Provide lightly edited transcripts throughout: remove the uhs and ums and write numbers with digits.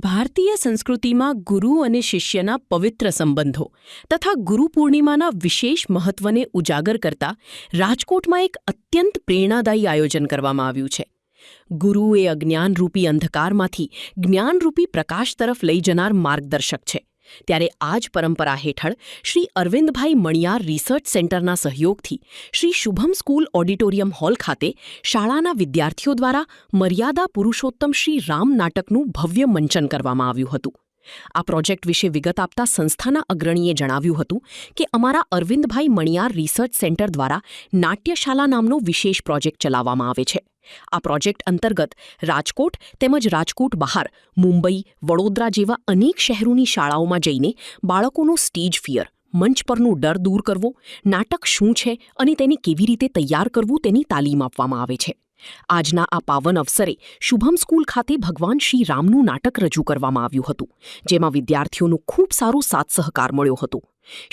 ભારતીય સંસ્કૃતિમાં ગુરુ અને શિષ્યના પવિત્ર સંબંધો તથા ગુરુ પૂર્ણિમાના વિશેષ મહત્વને ઉજાગર કરતા રાજકોટમાં એક અત્યંત પ્રેરણાદાયી આયોજન કરવામાં આવ્યું છે. ગુરુ એ અજ્ઞાનરૂપી અંધકારમાંથી જ્ઞાનરૂપી પ્રકાશ તરફ લઈ જનાર માર્ગદર્શક છે. ત્યારે આ જ પરંપરા હેઠળ શ્રી અરવિંદભાઈ મણિયાર રિસર્ચ સેન્ટરના સહયોગથી Shri Shubham school auditorium hall ખાતે શાળાના વિદ્યાર્થીઓ દ્વારા મર્યાદા પુરુષોત્તમ શ્રી રામ નાટકનું ભવ્ય મંચન કરવામાં આવ્યું હતું. આ પ્રોજેક્ટ વિશે વિગત આપતા સંસ્થાના અગ્રણીએ જણાવ્યું હતું કે અમારા અરવિંદભાઈ મણિયાર રિસર્ચ સેન્ટર દ્વારા નાટ્યશાલા નામનો વિશેષ પ્રોજેક્ટ ચલાવવામાં આવે છે. આ પ્રોજેક્ટ અંતર્ગત રાજકોટ તેમજ રાજકોટ બહાર મુંબઈ, વડોદરા જેવા અનેક શહેરોની શાળાઓમાં જઈને બાળકોનો સ્ટેજ ફિયર, મંચ પરનો ડર દૂર કરવો, નાટક શું છે અને તેને કેવી રીતે તૈયાર કરવું તેની તાલીમ આપવામાં આવે છે. આજના આ પાવન અવસરે શુભમ સ્કૂલ ખાતે ભગવાન શ્રી રામનું નાટક રજૂ કરવામાં આવ્યું હતું, જેમાં વિદ્યાર્થીઓનો ખૂબ સારો સાથ સહકાર મળ્યો હતો.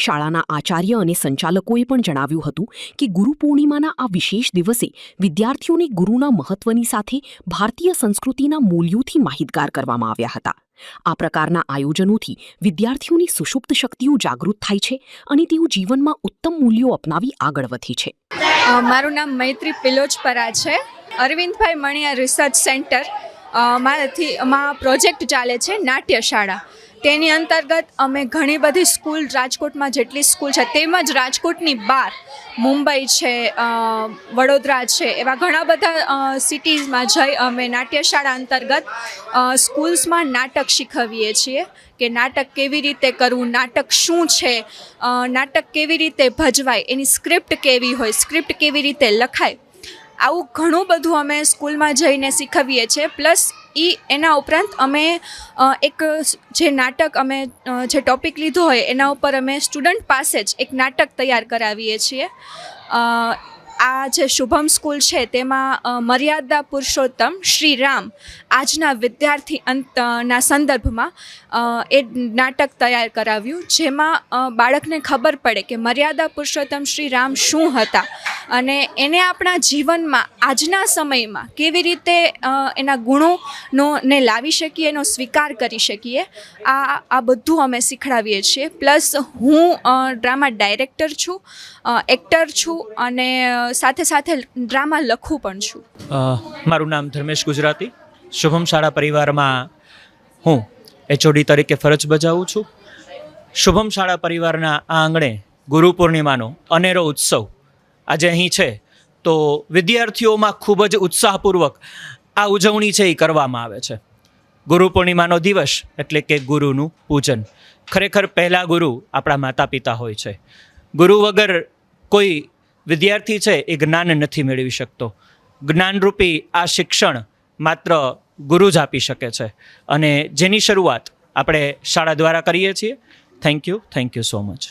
શાળાના આચાર્ય અને સંચાલકોએ પણ જણાવ્યું હતું કે ગુરુ પૂર્ણિમાના આ વિશેષ દિવસે વિદ્યાર્થીઓને ગુરુના મહત્વની સાથે ભારતીય સંસ્કૃતિના મૂલ્યોથી માહિતગાર કરવામાં આવ્યા હતા. આ પ્રકારના આયોજનોથી વિદ્યાર્થીઓની સુષુપ્ત શક્તિઓ જાગૃત થાય છે અને તેઓ જીવનમાં ઉત્તમ મૂલ્યો અપનાવી આગળ વધે છે. મારું નામ મૈત્રી પિલોચપરા છે. અરવિંદભાઈ મણિયાર રિસર્ચ સેન્ટર માં પ્રોજેક્ટ ચાલે છે નાટ્યશાળા. તેની અંતર્ગત અમે ઘણી બધી સ્કૂલ, રાજકોટમાં જેટલી સ્કૂલ છે તેમજ રાજકોટની બહાર મુંબઈ છે, વડોદરા છે, એવા ઘણા બધા સિટીઝમાં જઈ અમે નાટ્યશાળા અંતર્ગત સ્કૂલ્સમાં નાટક શીખવીએ છીએ કે નાટક કેવી રીતે કરવું, નાટક શું છે, નાટક કેવી રીતે ભજવાય, એની સ્ક્રિપ્ટ કેવી હોય, સ્ક્રિપ્ટ કેવી રીતે લખાય, આવું ઘણું બધું અમે સ્કૂલમાં જઈને શીખવીએ છીએ. પ્લસ એના ઉપરાંત અમે એક જે નાટક અમે જે ટૉપિક લીધો હોય એના ઉપર અમે સ્ટુડન્ટ પાસે જ એક નાટક તૈયાર કરાવીએ છીએ. આ જે શુભમ સ્કૂલ છે તેમાં મર્યાદા પુરુષોત્તમ શ્રી રામ આજના વિદ્યાર્થી અંતના સંદર્ભમાં એ નાટક તૈયાર કરાવ્યું, જેમાં બાળકને ખબર પડે કે મર્યાદા પુરુષોત્તમ શ્રી રામ શું હતા અને એને આપણા જીવનમાં આજના સમયમાં કેવી રીતે એના ગુણોને લાવી શકીએ, એનો સ્વીકાર કરી શકીએ. આ બધું અમે શીખડાવીએ છીએ. પ્લસ હું ડ્રામા ડાયરેક્ટર છું, એક્ટર છું અને સાથે સાથે ડ્રામા લખું પણ છું. મારું નામ ધર્મેશ ગુજરાતી. શુભમ શાળા પરિવારમાં હું HOD તરીકે ફરજ બજાવું છું. શુભમ શાળા પરિવારના આ આંગણે ગુરુ પૂર્ણિમાનો અનેરો ઉત્સવ આજે અહીં છે, તો વિદ્યાર્થીઓમાં ખૂબ જ ઉત્સાહપૂર્વક આ ઉજવણી છે એ કરવામાં આવે છે. ગુરુ પૂર્ણિમાનો દિવસ એટલે કે ગુરુનું પૂજન. ખરેખર પહેલાં ગુરુ આપણા માતા પિતા હોય છે. ગુરુ વગર કોઈ વિદ્યાર્થી છે એ જ્ઞાન નથી મેળવી શકતો. જ્ઞાનરૂપી આ શિક્ષણ માત્ર ગુરુ જ આપી શકે છે અને જેની શરૂઆત આપણે શાળા દ્વારા કરીએ છીએ. Thank you so much.